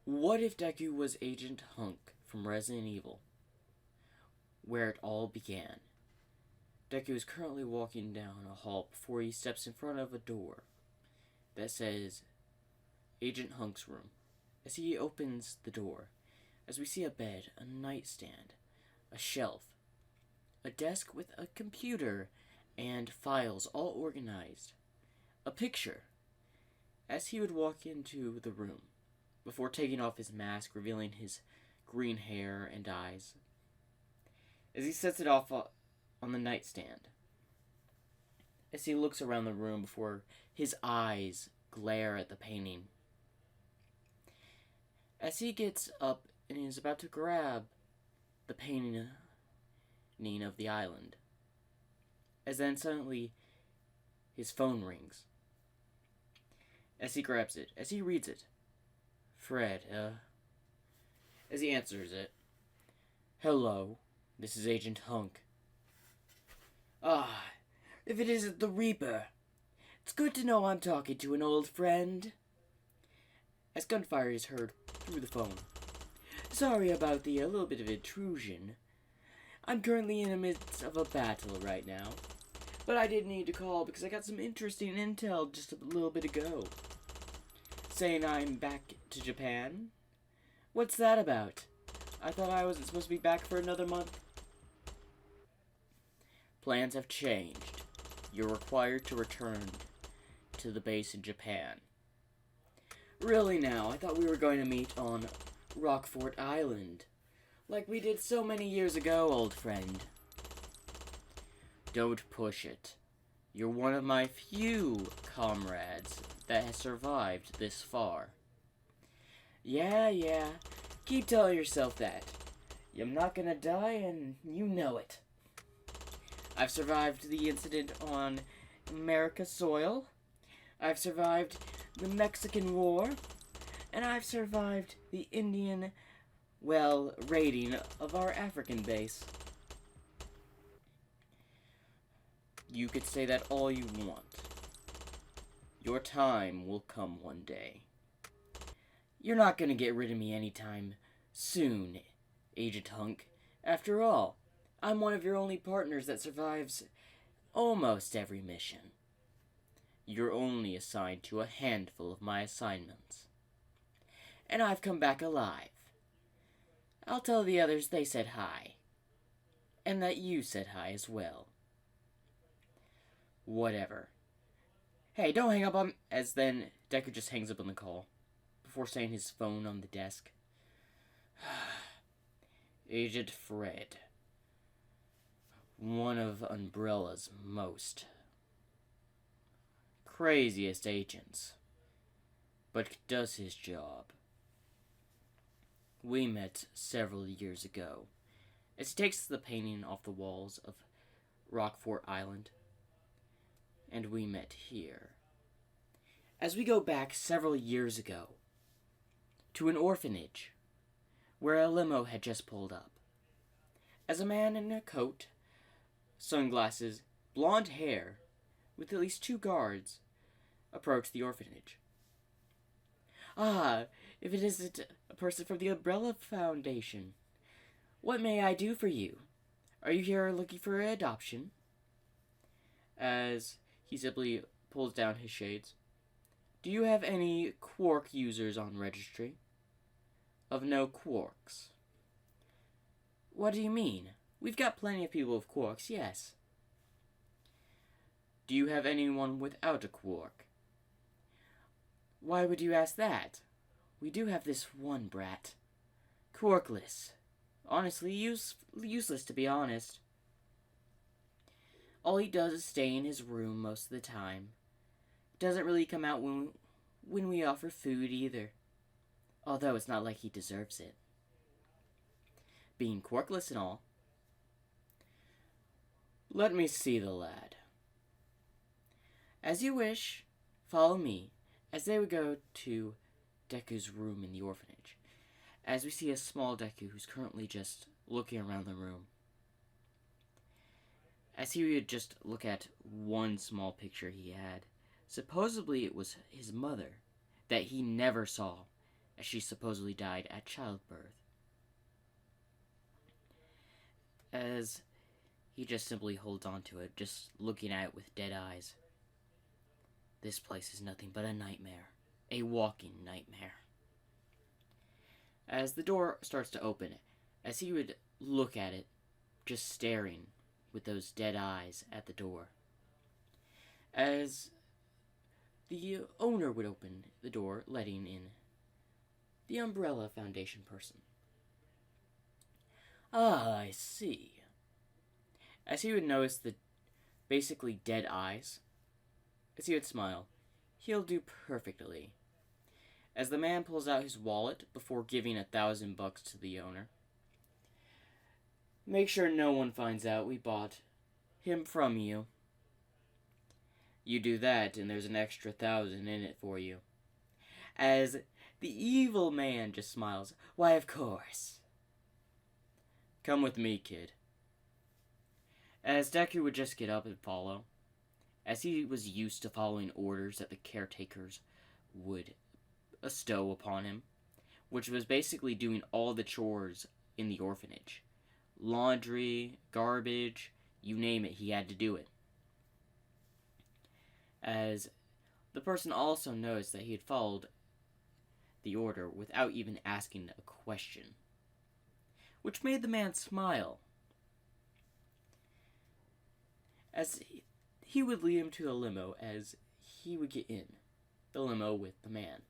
What if Deku was Agent Hunk from Resident Evil, where it all began? Deku is currently walking down a hall before he steps in front of a door that says Agent Hunk's room. As he opens the door, as we see a bed, a nightstand, a shelf, a desk with a computer and files all organized, a picture, as he would walk into the room, before taking off his mask, revealing his green hair and eyes. As he sets it off on the nightstand, as he looks around the room before his eyes glare at the painting. As he gets up and is about to grab the painting of the island, as then suddenly his phone rings. As he grabs it, as he reads it, Fred, as he answers it, "Hello, this is Agent Hunk." "Ah, if it isn't the Reaper. It's good to know I'm talking to an old friend." As gunfire is heard through the phone. "Sorry about the little bit of intrusion. I'm currently in the midst of a battle right now. But I did need to call because I got some interesting intel just a little bit ago. Saying I'm back to Japan? What's that about? I thought I wasn't supposed to be back for another month." "Plans have changed. You're required to return to the base in Japan." "Really now? I thought we were going to meet on Rockfort Island, like we did so many years ago, old friend." "Don't push it. You're one of my few comrades that has survived this far." Yeah. Keep telling yourself that. You're not gonna die, and you know it. I've survived the incident on America's soil. I've survived the Mexican War. And I've survived the Indian, raiding of our African base. You could say that all you want. Your time will come one day. You're not gonna get rid of me anytime soon, Agent Hunk. After all, I'm one of your only partners that survives almost every mission. You're only assigned to a handful of my assignments. And I've come back alive. I'll tell the others they said hi. And that you said hi as well. Whatever. Hey, don't hang up on... As then, Deku just hangs up on the call, before setting his phone on the desk. Agent Fred. One of Umbrella's most craziest agents, but does his job. We met several years ago, as he takes the painting off the walls of Rockfort Island, and we met here. As we go back several years ago, to an orphanage, where a limo had just pulled up, as a man in a coat, sunglasses, blonde hair, with at least 2 guards, approached the orphanage. "Ah, if it isn't a person from the Umbrella Foundation. What may I do for you? Are you here looking for adoption?" As he simply pulls down his shades. "Do you have any quark users on registry?" "Of no quarks." "What do you mean? We've got plenty of people with quarks, yes." "Do you have anyone without a quark?" "Why would you ask that? We do have this one brat. Quarkless. Honestly, useless to be honest. All he does is stay in his room most of the time. Doesn't really come out when we offer food either. Although it's not like he deserves it. Being quarkless and all." "Let me see the lad." "As you wish. Follow me." As they would go to Deku's room in the orphanage, as we see a small Deku who's currently just looking around the room. As he would just look at one small picture he had, supposedly it was his mother, that he never saw, as she supposedly died at childbirth. As he just simply holds on to it, just looking at it with dead eyes. This place is nothing but a nightmare. A walking nightmare. As the door starts to open, as he would look at it, just staring with those dead eyes at the door. As the owner would open the door, letting in the Umbrella Foundation person. Ah, I see. As he would notice the basically dead eyes, as he would smile, he'll do perfectly. As the man pulls out his wallet before giving $1,000 to the owner. Make sure no one finds out we bought him from you. You do that, and there's an extra 1,000 in it for you. As the evil man just smiles. Why, of course. Come with me, kid. As Deku would just get up and follow, as he was used to following orders that the caretakers would bestow upon him, which was basically doing all the chores in the orphanage. Laundry, garbage, you name it, he had to do it. As the person also noticed that he had followed the order without even asking a question, which made the man smile. As he would lead him to the limo as he would get in the limo with the man.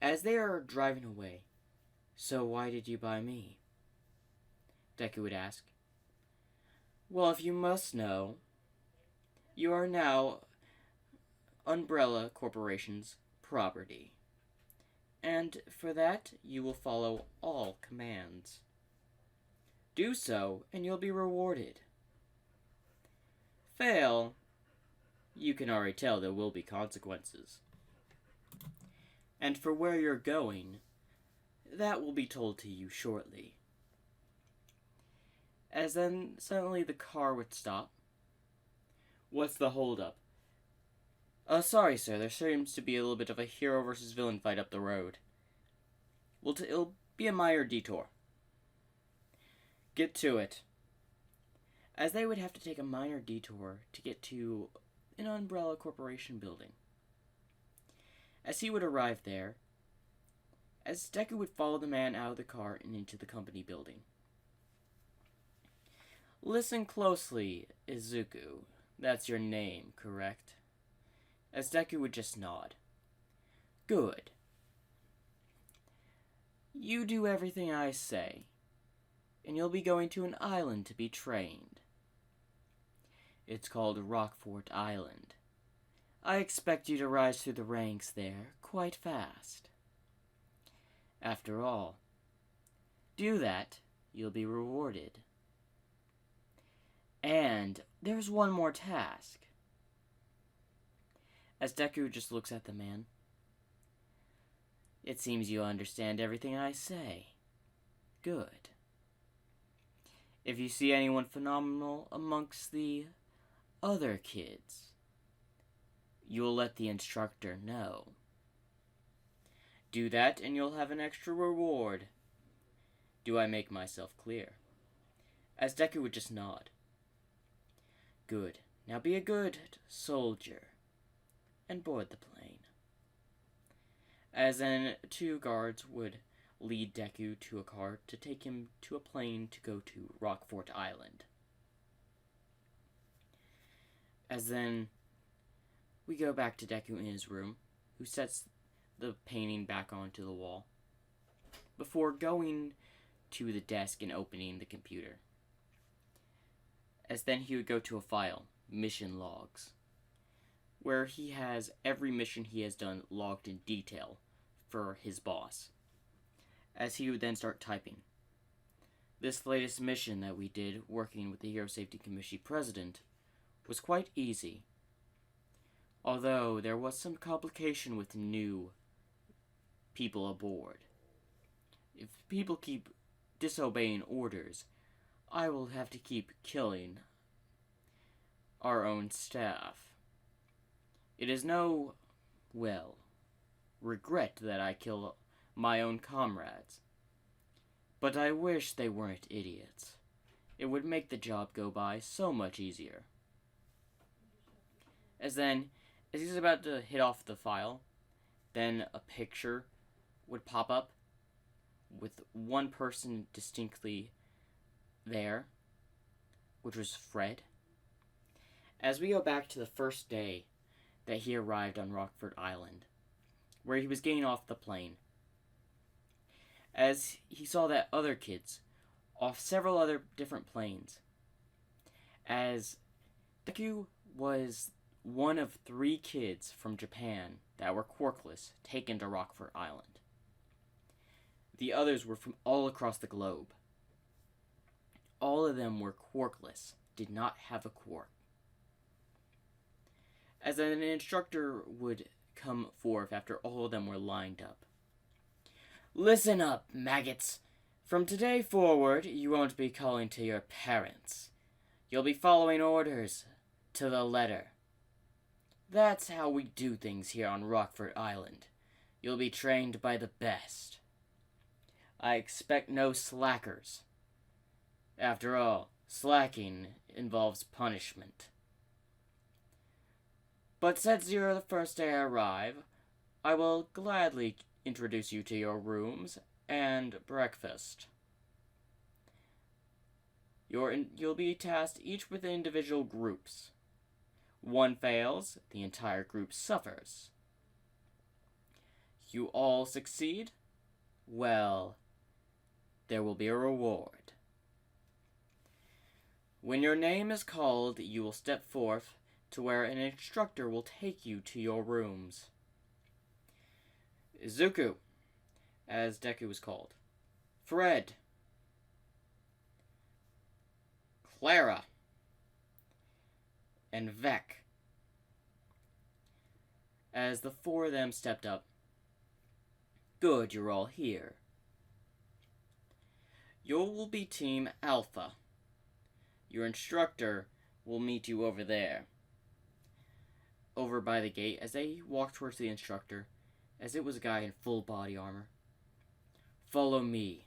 As they are driving away, so why did you buy me? Deku would ask. Well, if you must know, you are now Umbrella Corporation's property. And for that, you will follow all commands. Do so, and you'll be rewarded. Fail, you can already tell there will be consequences. And for where you're going, that will be told to you shortly. As then suddenly the car would stop. What's the holdup? Sorry, sir. There seems to be a little bit of a hero versus villain fight up the road. It'll be a minor detour. Get to it. As they would have to take a minor detour to get to an Umbrella Corporation building. As he would arrive there, as Deku would follow the man out of the car and into the company building. Listen closely, Izuku. That's your name, correct? As Deku would just nod. Good. You do everything I say, and you'll be going to an island to be trained. It's called Rockfort Island. I expect you to rise through the ranks there quite fast. After all, do that, you'll be rewarded. And there's one more task. As Deku just looks at the man. It seems you understand everything I say. Good. If you see anyone phenomenal amongst the other kids, you'll let the instructor know. Do that and you'll have an extra reward. Do I make myself clear? As Deku would just nod. Good. Now be a good soldier and board the plane. As then 2 guards would lead Deku to a car to take him to a plane to go to Rockfort Island. As then we go back to Deku in his room, who sets the painting back onto the wall, before going to the desk and opening the computer. As then he would go to a file, mission logs, where he has every mission he has done logged in detail for his boss. As he would then start typing. This latest mission that we did, working with the Hero Safety Commission president, was quite easy. Although there was some complication with new people aboard. If people keep disobeying orders, I will have to keep killing our own staff. It is no, well, regret that I kill my own comrades. But I wish they weren't idiots. It would make the job go by so much easier. As he's about to hit off the file, then a picture would pop up with one person distinctly there, which was Fred. As we go back to the first day that he arrived on Rockfort Island, where he was getting off the plane, as he saw that other kids off several other different planes, as Deku was one of 3 kids from Japan that were quirkless taken to Rockfort Island. The others were from all across the globe. All of them were quirkless, did not have a quirk. As an instructor would come forth after all of them were lined up. Listen up, maggots. From today forward, you won't be calling to your parents. You'll be following orders to the letter. That's how we do things here on Rockfort Island. You'll be trained by the best. I expect no slackers. After all, slacking involves punishment. But since you're the first day I arrive, I will gladly introduce you to your rooms and breakfast. You'll be tasked each with individual groups. One fails, the entire group suffers. You all succeed? Well, there will be a reward. When your name is called, you will step forth to where an instructor will take you to your rooms. Izuku, as Deku was called. Fred. Clara. And Vec. As the 4 of them stepped up. Good, you're all here. You will be Team Alpha. Your instructor will meet you over there. Over by the gate, as they walked towards the instructor, as it was a guy in full body armor. Follow me.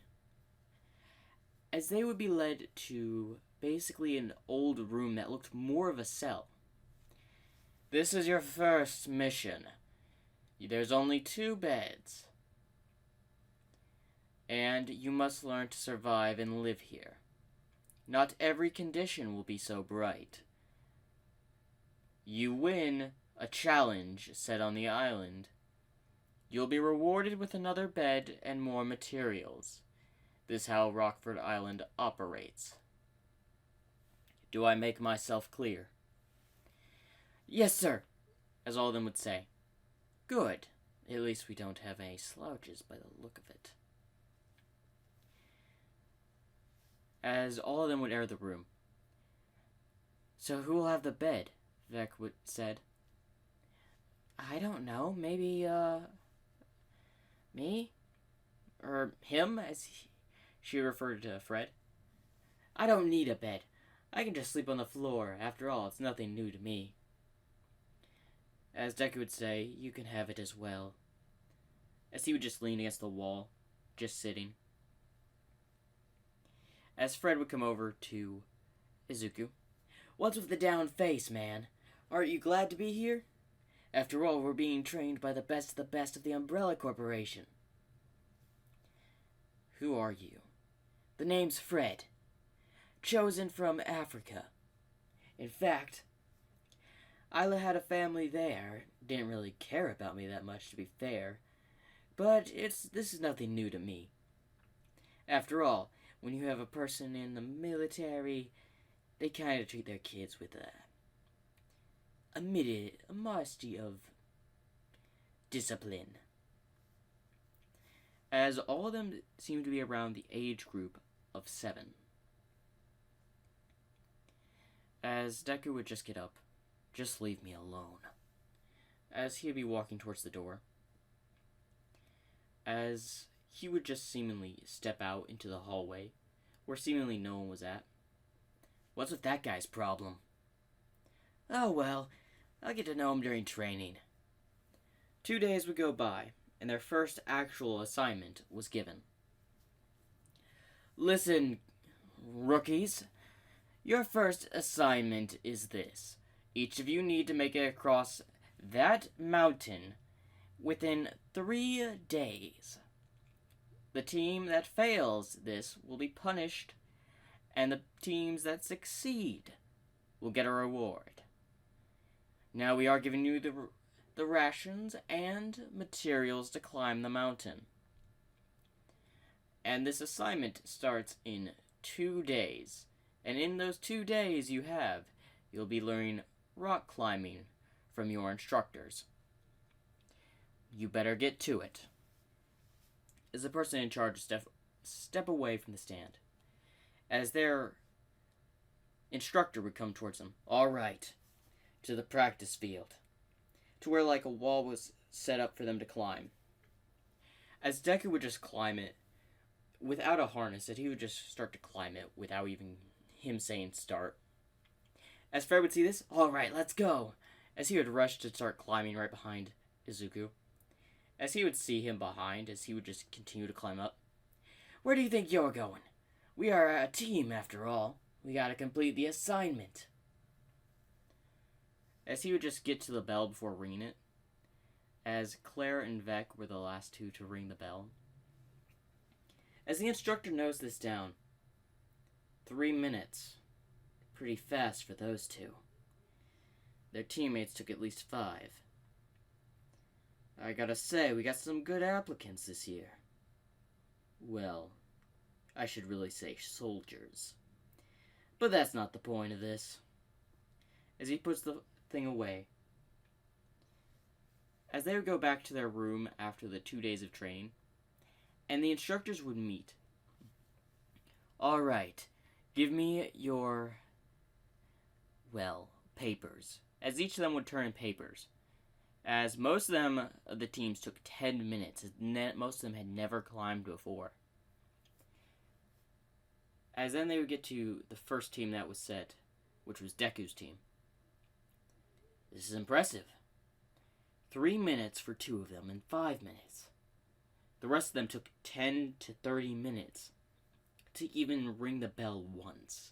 As they would be led to basically an old room that looked more of a cell. This is your first mission. There's only 2 beds. And you must learn to survive and live here. Not every condition will be so bright. You win a challenge set on the island. You'll be rewarded with another bed and more materials. This is how Rockfort Island operates. Do I make myself clear? Yes, sir, as all of them would say. Good. At least we don't have any slouches by the look of it. As all of them would enter the room. So who will have the bed? Vec said. I don't know. Maybe, me? Or him, as she referred to Fred. I don't need a bed. I can just sleep on the floor. After all, it's nothing new to me. As Deku would say, you can have it as well. As he would just lean against the wall, just sitting. As Fred would come over to Izuku. What's with the down face, man? Aren't you glad to be here? After all, we're being trained by the best of the Umbrella Corporation. Who are you? The name's Fred. Chosen from Africa. In fact, Isla had a family there. Didn't really care about me that much, to be fair. But this is nothing new to me. After all, when you have a person in the military, they kind of treat their kids with a modesty of discipline. As all of them seem to be around the age group of 7. As Deku would just get up. Just leave me alone. As he would be walking towards the door. As he would just seemingly step out into the hallway, where seemingly no one was at. What's with that guy's problem? Oh well, I'll get to know him during training. 2 days would go by, and their first actual assignment was given. Listen, rookies, your first assignment is this. Each of you need to make it across that mountain within 3 days. The team that fails this will be punished, and the teams that succeed will get a reward. Now we are giving you the rations and materials to climb the mountain. And this assignment starts in 2 days. And in those 2 days you'll be learning rock climbing from your instructors. You better get to it. As the person in charge step away from the stand, as their instructor would come towards them. All right, to the practice field, to where like a wall was set up for them to climb. As Deku would just climb it without a harness, that he would just start to climb it without even him saying start. As Fred would see this, all right, let's go, as he would rush to start climbing right behind Izuku. As he would see him behind, as he would just continue to climb up. Where do you think you're going? We are a team, after all. We gotta complete the assignment. As he would just get to the bell before ringing it, as Claire and Vec were the last two to ring the bell. As the instructor notes this down, 3 minutes. Pretty fast for those two. Their teammates took at least 5. I gotta say, we got some good applicants this year. Well, I should really say soldiers. But that's not the point of this. As he puts the thing away, as they would go back to their room after the 2 days of training, and the instructors would meet. All right, give me your, papers. As each of them would turn in papers. As most of them, the teams took 10 minutes. Most of them had never climbed before. As then they would get to the first team that was set, which was Deku's team. This is impressive. 3 minutes for 2 of them and 5 minutes. The rest of them took 10 to 30 minutes to even ring the bell once.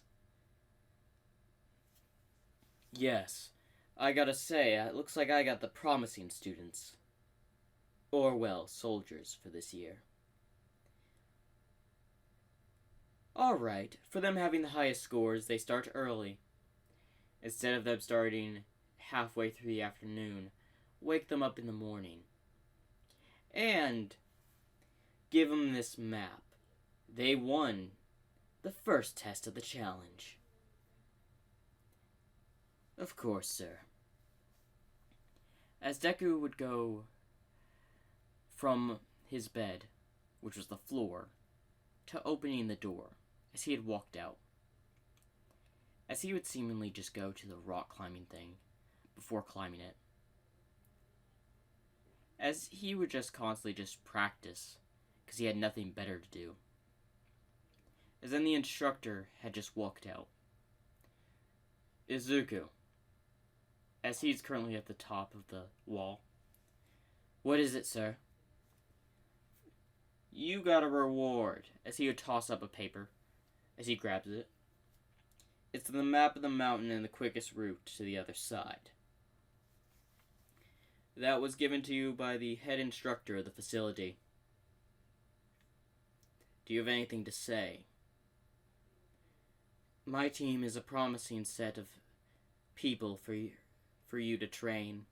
Yes, I gotta say, it looks like I got the promising students. Or, soldiers for this year. Alright, for them having the highest scores, they start early. Instead of them starting halfway through the afternoon, wake them up in the morning. And give them this map. They won the first test of the challenge. Of course, sir. As Deku would go from his bed, which was the floor, to opening the door, as he had walked out. As he would seemingly just go to the rock climbing thing before climbing it. As he would just constantly just practice, because he had nothing better to do. As then the instructor had just walked out. Izuku, as he's currently at the top of the wall. What is it, sir? You got a reward, as he would toss up a paper, as he grabs it. It's the map of the mountain and the quickest route to the other side. That was given to you by the head instructor of the facility. Do you have anything to say? My team is a promising set of people for you to train.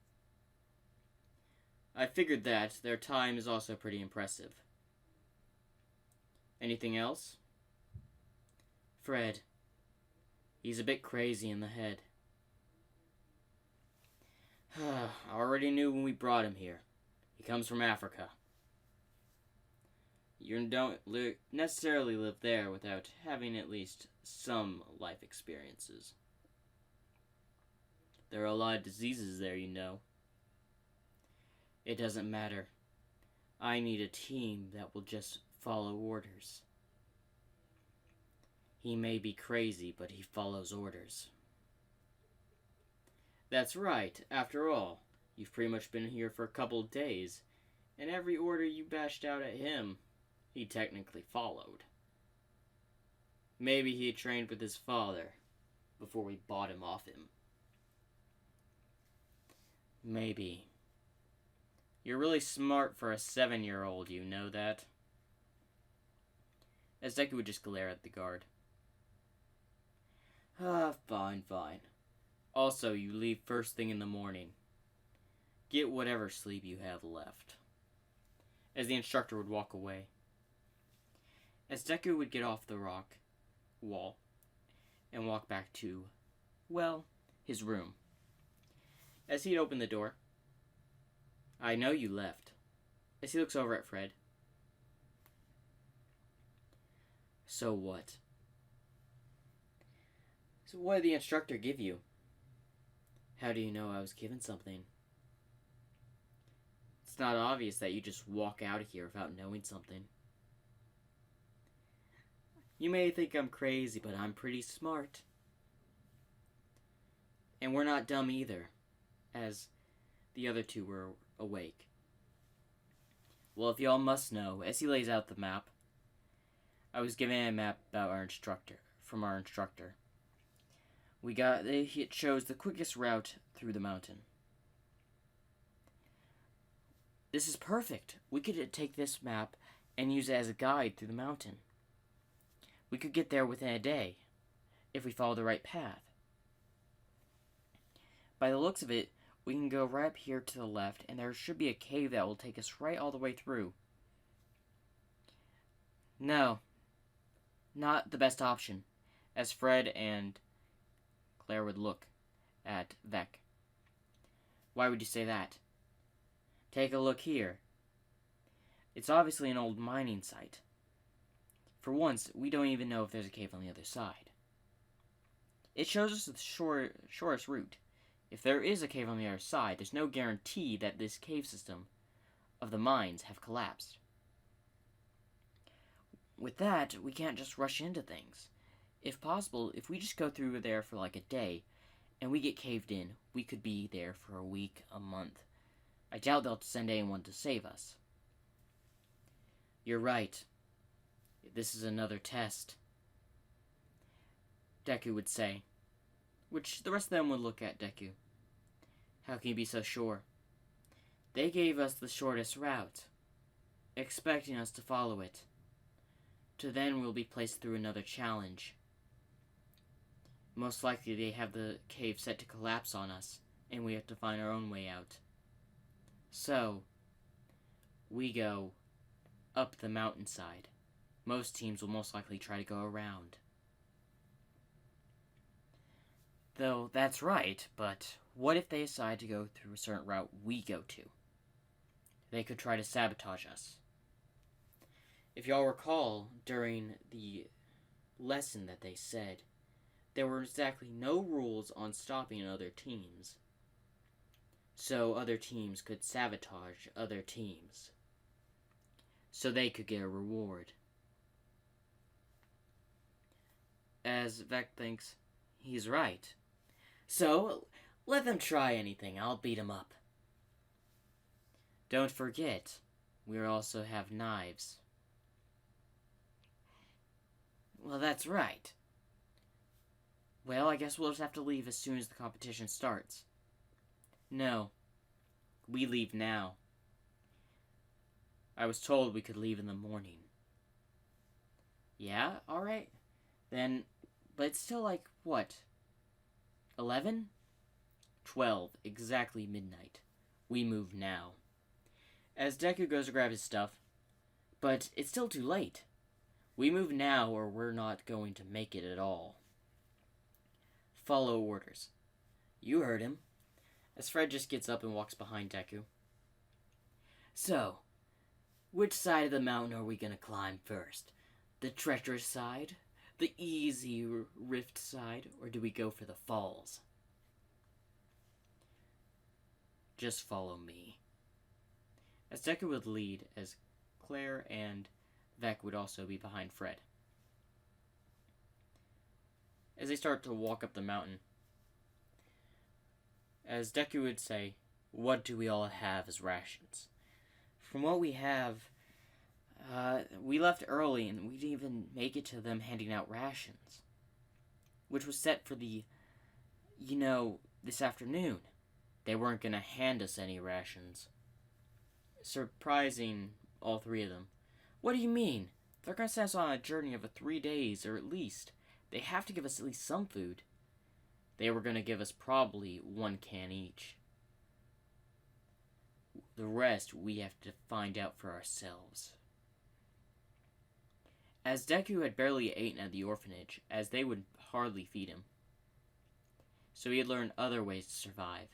I figured that their time is also pretty impressive. Anything else? Fred. He's a bit crazy in the head. I already knew when we brought him here. He comes from Africa. You don't necessarily live there without having at least some life experiences. There are a lot of diseases there, you know. It doesn't matter. I need a team that will just follow orders. He may be crazy, but he follows orders. That's right. After all, you've pretty much been here for a couple of days, And every order you bashed out at him, he technically followed. Maybe he trained with his father before we bought him off him. Maybe. You're really smart for a 7-year-old, you know that? As Deku would just glare at the guard. Fine. Also, you leave first thing in the morning. Get whatever sleep you have left. As the instructor would walk away. As Deku would get off the rock wall and walk back to, well, his room. As he'd open the door, I know you left. As he looks over at Fred. So what? So what did the instructor give you? How do you know I was given something? It's not obvious that you just walk out of here without knowing something. You may think I'm crazy, but I'm pretty smart. And we're not dumb either, as the other two were awake. Well, if y'all must know, as he lays out the map, I was given a map about from our instructor. It shows the quickest route through the mountain. This is perfect. We could take this map and use it as a guide through the mountain. We could get there within a day, if we follow the right path. By the looks of it, we can go right up here to the left, and there should be a cave that will take us right all the way through. No, not the best option, as Fred and Claire would look at Vec. Why would you say that? Take a look here. It's obviously an old mining site. For once, we don't even know if there's a cave on the other side. It shows us the shortest route. If there is a cave on the other side, there's no guarantee that this cave system of the mines have collapsed. With that, we can't just rush into things. If possible, if we just go through there for like a day, and we get caved in, we could be there for a week, a month. I doubt they'll send anyone to save us. You're right. This is another test, Deku would say, which the rest of them would look at Deku. How can you be so sure? They gave us the shortest route, expecting us to follow it. To then we'll be placed through another challenge. Most likely they have the cave set to collapse on us, and we have to find our own way out. So, we go up the mountainside. Most teams will most likely try to go around. Though that's right, but what if they decide to go through a certain route we go to? They could try to sabotage us. If y'all recall, during the lesson that they said, there were exactly no rules on stopping other teams. So other teams could sabotage other teams. So they could get a reward. As Vec thinks, he's right. So, let them try anything, I'll beat them up. Don't forget, we also have knives. Well, that's right. Well, I guess we'll just have to leave as soon as the competition starts. No, we leave now. I was told we could leave in the morning. Yeah, alright. Then, but it's still like, what? 11? 12, exactly midnight. We move now. As Deku goes to grab his stuff, but it's still too late. We move now or we're not going to make it at all. Follow orders. You heard him. As Fred just gets up and walks behind Deku. So, which side of the mountain are we going to climb first? The treacherous side? The easy rift side? Or do we go for the falls? Just follow me. As Deku would lead, as Claire and Vec would also be behind Fred. As they start to walk up the mountain, as Deku would say, what do we all have as rations? from what we have, we left early and we didn't even make it to them handing out rations, which was set for this afternoon. They weren't going to hand us any rations. Surprising, all three of them. What do you mean? They're going to send us on a journey of 3 days, or at least. They have to give us at least some food. They were going to give us probably 1 can each. The rest we have to find out for ourselves. As Deku had barely eaten at the orphanage, as they would hardly feed him, so he had learned other ways to survive.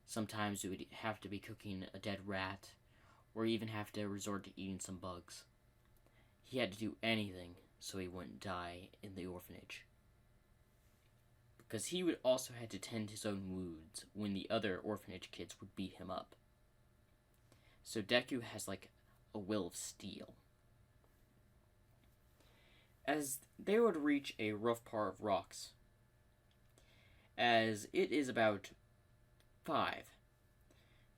Sometimes he would have to be cooking a dead rat, or even have to resort to eating some bugs. He had to do anything so he wouldn't die in the orphanage. Because he would also have to tend his own wounds when the other orphanage kids would beat him up. So Deku has like a will of steel. As they would reach a rough part of rocks, as it is about 5,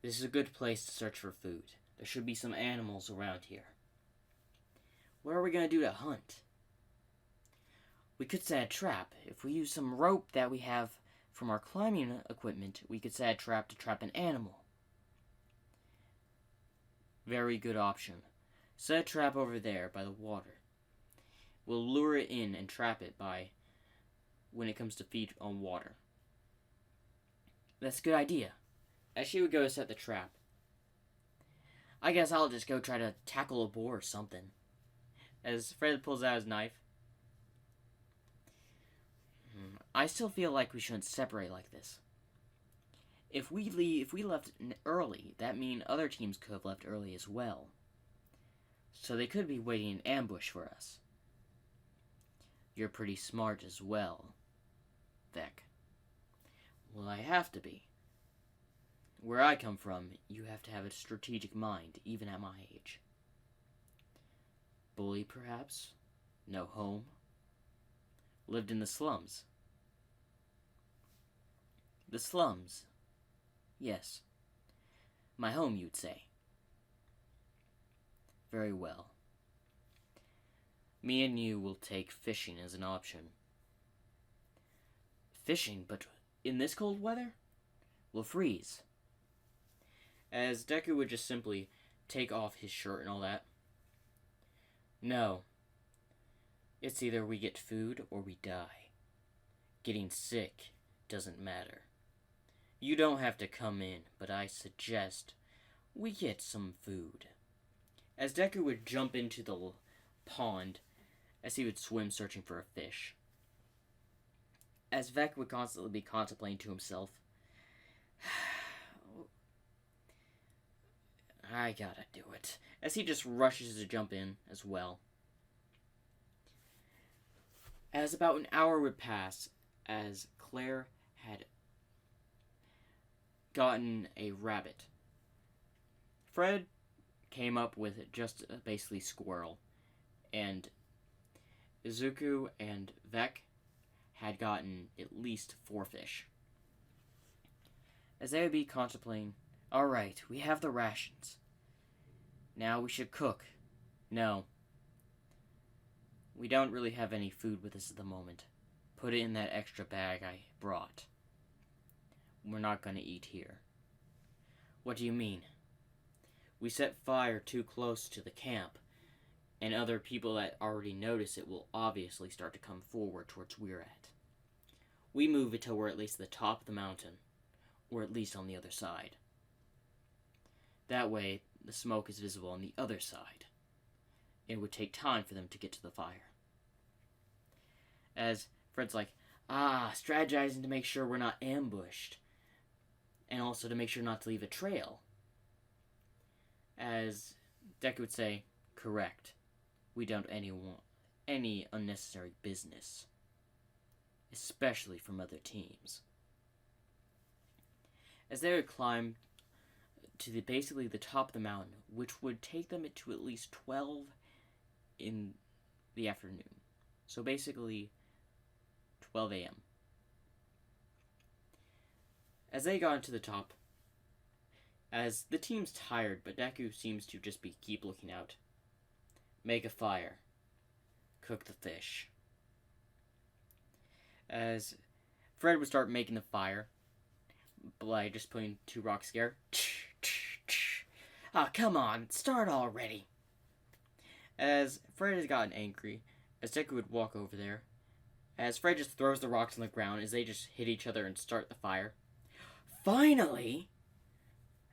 this is a good place to search for food. There should be some animals around here. What are we going to do to hunt? We could set a trap. If we use some rope that we have from our climbing equipment, we could set a trap to trap an animal. Very good option. Set a trap over there by the water. We'll lure it in and trap it by when it comes to feed on water. That's a good idea. As she would go to set the trap, I guess I'll just go try to tackle a boar or something. As Fred pulls out his knife. I still feel like we shouldn't separate like this. If we left early, that means other teams could have left early as well. So they could be waiting in ambush for us. You're pretty smart as well, Vec. Well, I have to be. Where I come from, you have to have a strategic mind, even at my age. Bully, perhaps? No home? Lived in the slums? The slums. Yes. My home, you'd say. Very well. Me and you will take fishing as an option. Fishing? But in this cold weather? We'll freeze. As Deku would just simply take off his shirt and all that. No. It's either we get food or we die. Getting sick doesn't matter. You don't have to come in, but I suggest we get some food. As Deku would jump into the pond, as he would swim searching for a fish. As Vec would constantly be contemplating to himself, I gotta do it. As he just rushes to jump in as well. As about an hour would pass, as Claire had gotten a rabbit. Fred came up with just basically squirrel, and Izuku and Vec had gotten at least 4 fish. As they would be contemplating, alright, we have the rations. Now we should cook. No. We don't really have any food with us at the moment. Put it in that extra bag I brought. We're not going to eat here. What do you mean? We set fire too close to the camp, and other people that already notice it will obviously start to come forward towards where we're at. We move until we're at least at the top of the mountain, or at least on the other side. That way, the smoke is visible on the other side. It would take time for them to get to the fire. As Fred's like, strategizing to make sure we're not ambushed. And also to make sure not to leave a trail. As Deku would say, correct. We don't want any unnecessary business. Especially from other teams. As they would climb to basically the top of the mountain, which would take them to at least 12 in the afternoon. So basically 12 a.m. As they got to the top, As the team's tired, but Deku seems to just keep looking out. Make a fire. Cook the fish. As Fred would start making the fire by just putting 2 rocks together. Ah, come on, start already. As Fred has gotten angry, as Deku would walk over there, as Fred just throws the rocks on the ground as they just hit each other and start the fire. Finally!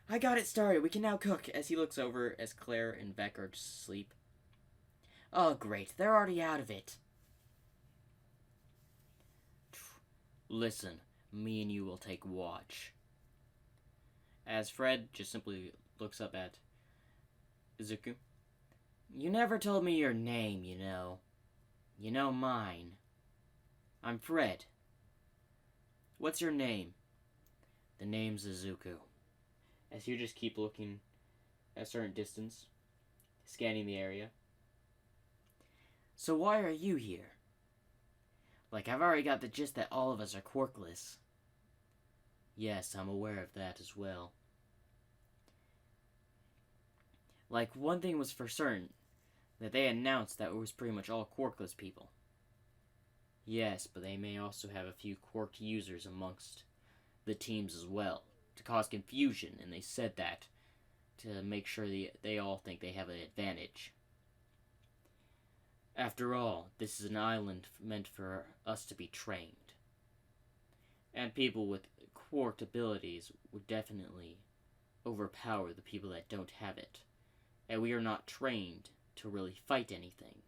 I got it started. We can now cook. As he looks over as Claire and Beck are asleep. Oh, great. They're already out of it. Listen, me and you will take watch. As Fred just simply looks up at Izuku. You never told me your name, you know. You know mine. I'm Fred. What's your name? The name's Izuku. As you just keep looking at a certain distance, scanning the area. So why are you here? Like, I've already got the gist that all of us are quirkless. Yes, I'm aware of that as well. Like, one thing was for certain, that they announced that it was pretty much all quirkless people. Yes, but they may also have a few quirked users amongst the teams as well, to cause confusion, and they said that to make sure they all think they have an advantage. After all, this is an island meant for us to be trained. And people with quirked abilities would definitely overpower the people that don't have it. And we are not trained to really fight anything,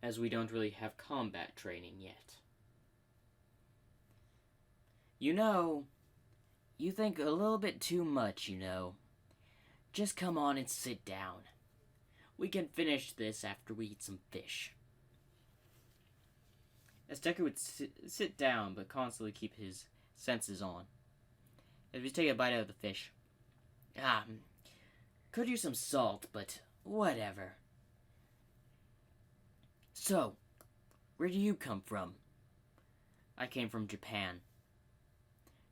as we don't really have combat training yet. You know, you think a little bit too much, you know. Just come on and sit down. We can finish this after we eat some fish. As Deku would sit down, but constantly keep his senses on. As we take a bite out of the fish. Could use some salt, but whatever. So, where do you come from? I came from Japan.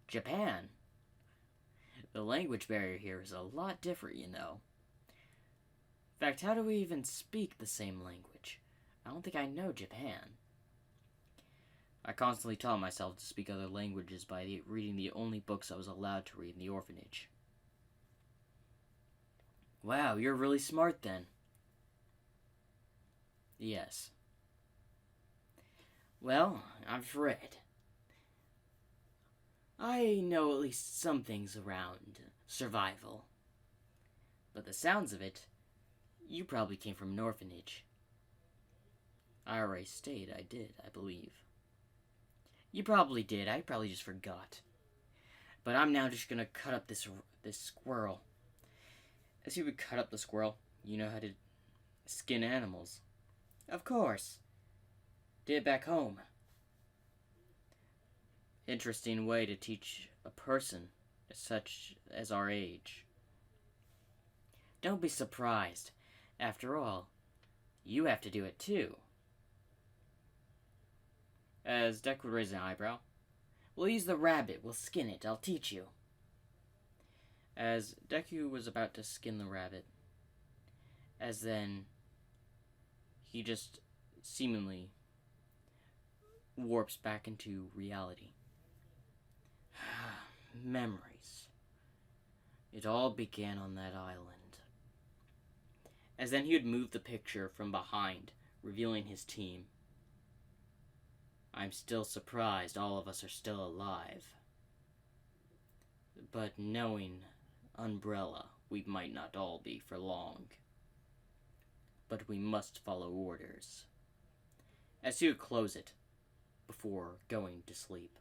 Japan? The language barrier here is a lot different, you know. In fact, how do we even speak the same language? I don't think I know Japan. I constantly taught myself to speak other languages by reading the only books I was allowed to read in the orphanage. Wow, you're really smart then. Yes. Well, I'm Fred. I know at least some things around survival. But the sounds of it, you probably came from an orphanage. I already stated I did, I believe. You probably did, I probably just forgot. But I'm now just gonna cut up this squirrel. As you would cut up the squirrel, you know how to skin animals. Of course. Did it back home. Interesting way to teach a person such as our age. Don't be surprised. After all, you have to do it too. As Deku would raise an eyebrow. We'll use the rabbit. We'll skin it. I'll teach you. As Deku was about to skin the rabbit, as then he just seemingly warps back into reality. Memories. It all began on that island. As then he would move the picture from behind, revealing his team. I'm still surprised all of us are still alive. But knowing Umbrella, we might not all be for long. But we must follow orders. As he would close it before going to sleep.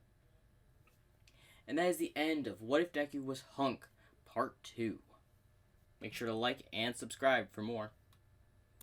And that is the end of What If Deku Was Hunk, Part 2. Make sure to like and subscribe for more.